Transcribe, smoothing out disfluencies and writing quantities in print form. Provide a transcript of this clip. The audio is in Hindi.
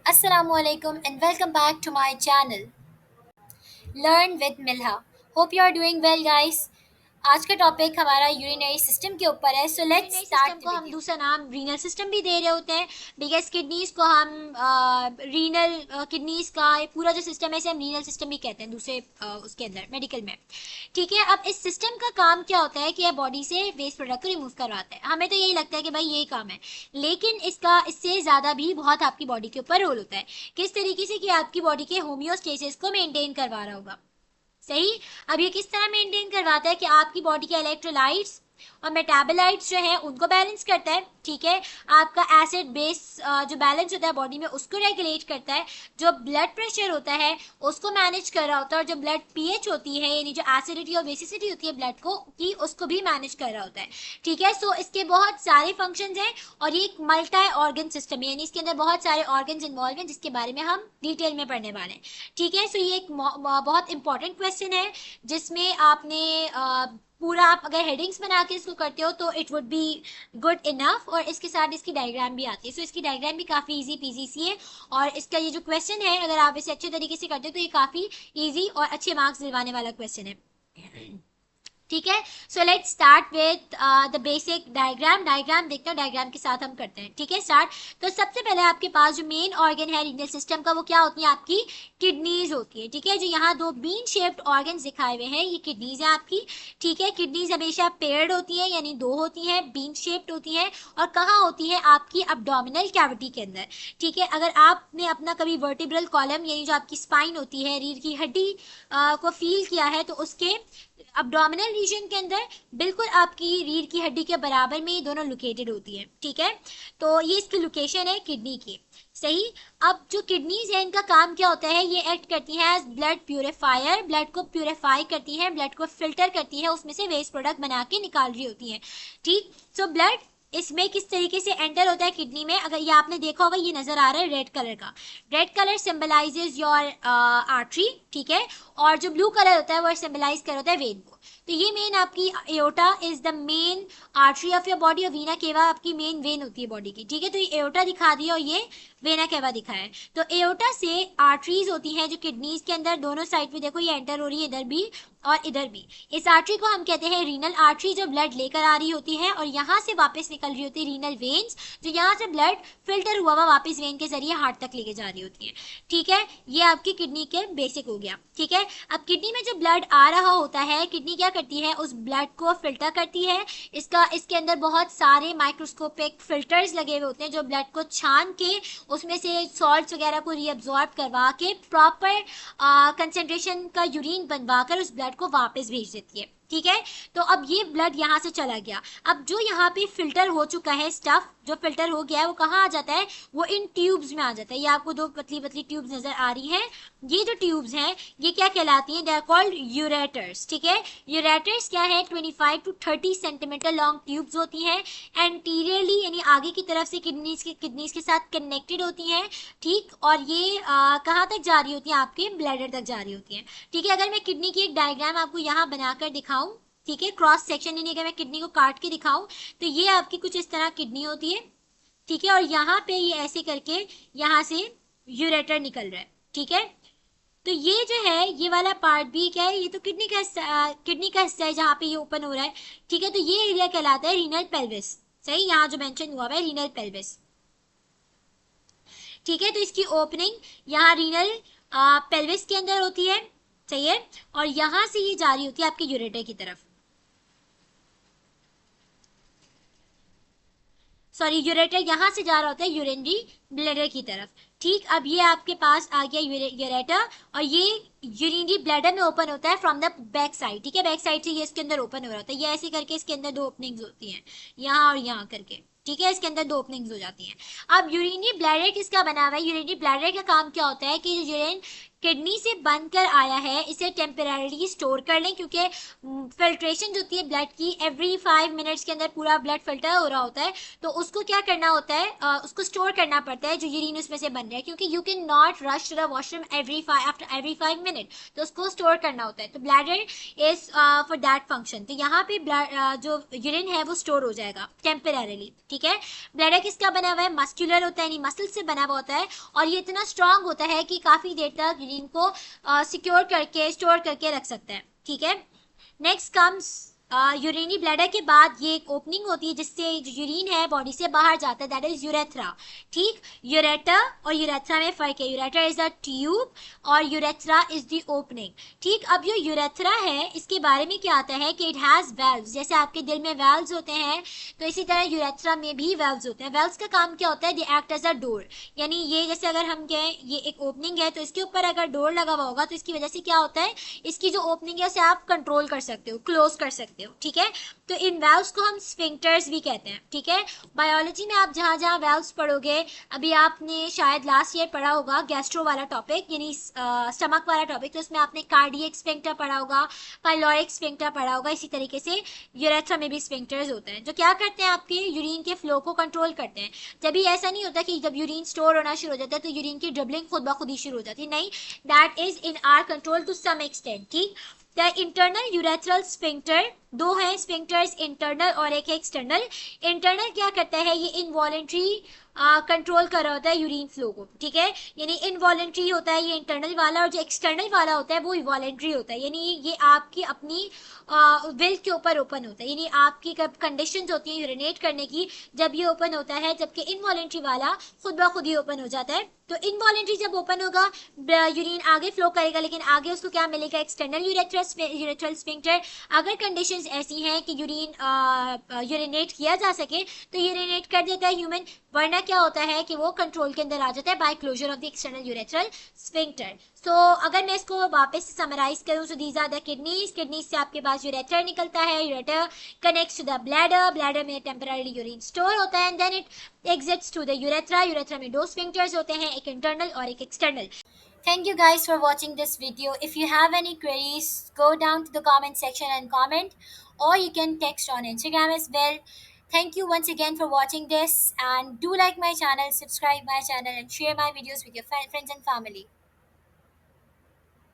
Assalamualaikum and welcome back to my channel Learn with Milha. Hope you are doing well guys. आज का टॉपिक हमारा यूरिनरी सिस्टम के ऊपर है so let's urinary start system the को हम वीडियो। दूसरा नाम रीनल सिस्टम भी दे रहे होते हैं बिकॉज किडनीज को हम रीनल किडनीज का ये पूरा जो सिस्टम है इसे हम रीनल सिस्टम भी कहते हैं दूसरे उसके अंदर मेडिकल में। ठीक है, अब इस सिस्टम का काम क्या होता है कि यह बॉडी से वेस्ट प्रोडक्ट को रिमूव करवाता है। हमें तो यही लगता है कि भाई यही काम है, लेकिन इसका इससे ज़्यादा भी बहुत आपकी बॉडी के ऊपर रोल होता है। किस तरीके से कि आपकी बॉडी के होम्योस्टेसिस को मेंटेन करवा रहा होगा। सही। अब ये किस तरह मेंटेन करवाता है कि आपकी बॉडी के इलेक्ट्रोलाइट्स और मेटाबोलाइट्स जो है उनको बैलेंस करता है। ठीक है, आपका एसिड बेस जो बैलेंस होता है बॉडी में उसको रेगुलेट करता है। जो ब्लड प्रेशर होता है उसको मैनेज कर रहा होता है, और जो ब्लड पीएच होती है यानी जो एसिडिटी और बेसिसिटी होती है ब्लड को की उसको भी मैनेज कर रहा होता है। ठीक है, सो इसके बहुत सारे फंक्शंस हैं और ये एक मल्टी ऑर्गन सिस्टम है, यानी इसके अंदर बहुत सारे ऑर्गन्स इन्वॉल्व हैं जिसके बारे में हम डिटेल में पढ़ने वाले हैं। ठीक है, सो ये एक बहुत इंपॉर्टेंट क्वेश्चन है जिसमें आपने पूरा आप अगर हेडिंग्स बना के इसको करते हो तो it would be good enough, और इसके साथ इसकी डायग्राम भी आती है। सो इसकी डायग्राम भी काफ़ी इजी पीजी सी है, और इसका ये जो क्वेश्चन है अगर आप इसे अच्छे तरीके से करते हो तो ये काफ़ी इजी और अच्छे मार्क्स दिलवाने वाला क्वेश्चन है। ठीक है, so let's start with the basic diagram देखते हैं, डायग्राम के साथ हम करते हैं। ठीक है, स्टार्ट। तो सबसे पहले आपके पास जो मेन ऑर्गन है रीनल सिस्टम का वो क्या होती है, आपकी किडनीज होती है। ठीक है, जो यहाँ दो बीन शेप्ड ऑर्गन दिखाए हुए हैं ये किडनीज है आपकी। ठीक है, किडनीज हमेशा पेयर्ड होती है यानी दो होती हैं, बीन शेप्ड होती हैं, और कहाँ होती है आपकी अब्डोमिनल कैविटी के अंदर। ठीक है, अगर आपने अपना कभी वर्टिब्रल कॉलम यानी जो आपकी स्पाइन होती है रीढ़ की हड्डी को फील किया है तो उसके अब्डोमिनल रीजन के अंदर बिल्कुल आपकी रीढ़ की हड्डी के बराबर में ये दोनों लोकेटेड होती है। ठीक है, तो ये इसकी लोकेशन है किडनी की। सही। अब जो किडनीज है इनका काम क्या होता है, ये एक्ट करती है एज ब्लड प्यूरिफायर, ब्लड को प्यूरिफाई करती है, ब्लड को फिल्टर करती है, उसमें से वेस्ट प्रोडक्ट बना के निकाल रही होती है। ठीक, सो ब्लड इसमें किस तरीके से एंटर होता है किडनी में, अगर ये आपने देखा होगा ये नजर आ रहा है रेड कलर का। Red colour symbolises your artery. ठीक है, और जो ब्लू कलर होता है वो सिंबलाइज कर होता है वेन को। तो ये मेन आपकी aorta is the main artery of your body, और वीना केवा आपकी मेन वेन होती है बॉडी की। ठीक है, तो ये एओटा दिखा दिया और ये वेना केवा दिखा है। तो एओटा से आर्टरीज होती हैं जो किडनीज के अंदर दोनों साइड पे देखो ये एंटर हो रही है, इधर भी और इधर भी। इस आर्टरी को हम कहते हैं रीनल आर्टरी, जो ब्लड लेकर आ रही होती है और यहाँ से वापस निकल रही होती है रीनल वेन्स, जो यहाँ से ब्लड फिल्टर हुआ हुआ वापस वेन के जरिए हार्ट तक लेके जा रही होती है। ठीक है, ये आपकी किडनी के बेसिक हो गया। ठीक है, अब किडनी में जो ब्लड आ रहा होता है किडनी क्या करती है, उस ब्लड को फिल्टर करती है। इसके अंदर बहुत सारे माइक्रोस्कोपिक फिल्टर्स लगे हुए होते हैं जो ब्लड को छान के उसमें से सॉल्ट वगैरह को रीअब्जॉर्ब करवा के प्रॉपर कंसेंट्रेशन का यूरिन बनवा कर उस ब्लड को वापस भेज देती है। ठीक है, तो अब ये ब्लड यहाँ से चला गया। अब जो यहाँ पे फिल्टर हो चुका है स्टफ जो फिल्टर हो गया है वो कहाँ आ जाता है, वो इन ट्यूब्स में आ जाता है। ये आपको दो पतली पतली ट्यूब्स नजर आ रही हैं, ये जो ट्यूब्स हैं ये क्या कहलाती हैं, दे आर कॉल्ड यूरेटर्स। ठीक है, यूरेटर्स क्या है, 25 to 30 सेंटीमीटर लॉन्ग ट्यूब्स होती हैं, एंटीरियरली यानी आगे की तरफ से किडनीज के साथ कनेक्टेड होती हैं। ठीक, और ये कहाँ तक जा रही होती है, आपके ब्लैडर तक जा रही होती है। ठीक है, अगर मैं किडनी की एक डायग्राम आपको यहाँ बनाकर दिखाऊं, ठीक है, क्रॉस सेक्शन यानी अगर मैं किडनी को काट के दिखाऊं तो ये आपकी कुछ इस तरह किडनी होती है। ठीक है, और यहाँ पे ये ऐसे करके यहाँ से यूरेटर निकल रहा है। ठीक है, तो ये जो है ये वाला पार्ट भी क्या है, ये तो किडनी का हिस्सा है जहाँ पे ये ओपन हो रहा है। ठीक है, तो ये एरिया कहलाता है रीनल पेल्विस। सही, यहाँ जो मेंशन हुआ है रीनल पेल्विस। ठीक है, तो इसकी ओपनिंग यहाँ रीनल पेल्विस के अंदर होती है। सही है, और यहाँ से ये जा रही होती है आपके यूरेटर की तरफ, सॉरी यूरेटर यहाँ से जा रहा होता है यूरिनरी ब्लैडर की तरफ। ठीक, अब ये आपके पास आ गया यूरेटर, और ये यूरिनरी ब्लैडर में ओपन होता है फ्रॉम द बैक साइड। ठीक है, बैक साइड से ये इसके अंदर ओपन हो रहा होता है, ये ऐसे करके इसके अंदर दो ओपनिंग्स होती हैं, यहाँ और यहाँ करके। ठीक है, इसके अंदर दो ओपनिंग्स हो जाती हैं। अब यूरिनरी ब्लैडर किसका बना हुआ है, यूरिनरी ब्लैडर का काम क्या होता है कि यूरिन किडनी से बनकर आया है इसे टेम्पररीली स्टोर कर लें, क्योंकि फिल्ट्रेशन जो होती है ब्लड की एवरी 5 मिनट्स के अंदर पूरा ब्लड फिल्टर हो रहा होता है, तो उसको क्या करना होता है, उसको स्टोर करना पड़ता है जो यूरिन उसमें से बन रहा है, क्योंकि you can not rush to the washroom after every 5 minute, तो उसको स्टोर करना होता है। तो bladder is for that function. तो यहाँ पे जो यूरिन है वो स्टोर हो जाएगा टेम्पररीली, ठीक है। ब्लैडर किसका बना हुआ है, मस्कुलर होता है, यानी मसल से बना हुआ होता है, और ये इतना स्ट्रांग होता है कि काफी देर तक यूरिन को सिक्योर करके स्टोर करके रख सकता है, ठीक है। नेक्स्ट कम्स यूरिनी ब्लैडर के बाद ये एक ओपनिंग होती है जिससे जो यूरिन है बॉडी से बाहर जाता है, दैट इज यूरेथ्रा, ठीक। यूरेटर और यूरेथ्रा में फर्क है, यूरेटर इज द ट्यूब और यूरेथ्रा इज द ओपनिंग, ठीक। अब जो यूरेथ्रा है इसके बारे में क्या आता है कि इट हैज वेल्व्स, जैसे आपके दिल में वेल्व्स होते हैं तो इसी तरह यूरेथ्रा में भी वेल्व्स होते हैं। वेल्व्स का काम क्या होता है, they act as a door, यानी ये जैसे अगर हम कहें ये एक ओपनिंग है तो इसके ऊपर अगर डोर लगा हुआ होगा तो इसकी वजह से क्या होता है, इसकी जो ओपनिंग है उसे आप कंट्रोल कर सकते हो, क्लोज कर सकते हो, ठीक है। तो इन वेल्व्स को हम स्फिंक्टर्स भी कहते हैं, ठीक है। बायोलॉजी में आप जहां जहां वेल्व्स पढ़ोगे, अभी आपने शायद लास्ट ईयर पढ़ा होगा गैस्ट्रो वाला टॉपिक, यानी स्टमक वाला टॉपिक, तो उसमें आपने कार्डियक स्फिंक्टर पढ़ा होगा, पाइलोरिक स्फिंक्टर पढ़ा होगा, इसी तरीके से यूरेथ्रा में भी स्फिंक्टर्स होते हैं जो क्या करते हैं, आपके यूरिन के फ्लो को कंट्रोल करते हैं। जब भी ऐसा नहीं होता कि जब यूरिन स्टोर होना शुरू हो जाता है तो यूरिन की ड्रिबलिंग खुद ब खुद ही शुरू हो जाती है, नहीं, that is in our control to some extent, ठीक। द इंटरनल यूरेथ्रल स्फिंक्टर, दो हैं स्फिंक्टर्स, इंटरनल और एक है एक्सटर्नल। इंटरनल क्या करता है, ये इनवॉलेंट्री कंट्रोल कर रहा होता है यूरिन फ्लो को, ठीक है, यानी इनवॉलेंट्री होता है ये इंटरनल वाला, और जो एक्सटर्नल वाला होता है वो वॉलेंट्री होता है, यानी ये आपकी अपनी विल के ऊपर ओपन होता है, यानी आपकी कब कंडीशंस होती है यूरिनेट करने की जब ये ओपन होता है, जबकि इनवॉलेंट्री वाला खुद ब खुद ही ओपन हो जाता है। तो इनवॉलेंट्री जब ओपन होगा यूरिन आगे फ्लो करेगा, लेकिन आगे उसको क्या मिलेगा, एक्सटर्नल यूरेथ्रल स्फिंक्टर। अगर कंडीशंस ऐसी हैं कि यूरिन यूरिनेट किया जा सके तो यूरिनेट कर देता है ह्यूमन, वरना क्या होता है कि वो कंट्रोल के अंदर आ जाता है by closure of the external urethral sphincter. So अगर मैं इसको वापस से समराइज करूं, so these are the kidneys, kidneys से आपके पास यूरेथ्रा निकलता है, ureter connects to the bladder, bladder में टेम्पररी यूरिन स्टोर होता है, and then it exits to the urethra, urethra में दो स्फिंक्टर्स होते हैं, एक इंटरनल और एक external. Thank you guys for watching this video. If you have any queries, go down to the comment section and comment, or you can text on Instagram as well. Thank you once again for watching this, and do like my channel, subscribe my channel, and share my videos with your friends and family.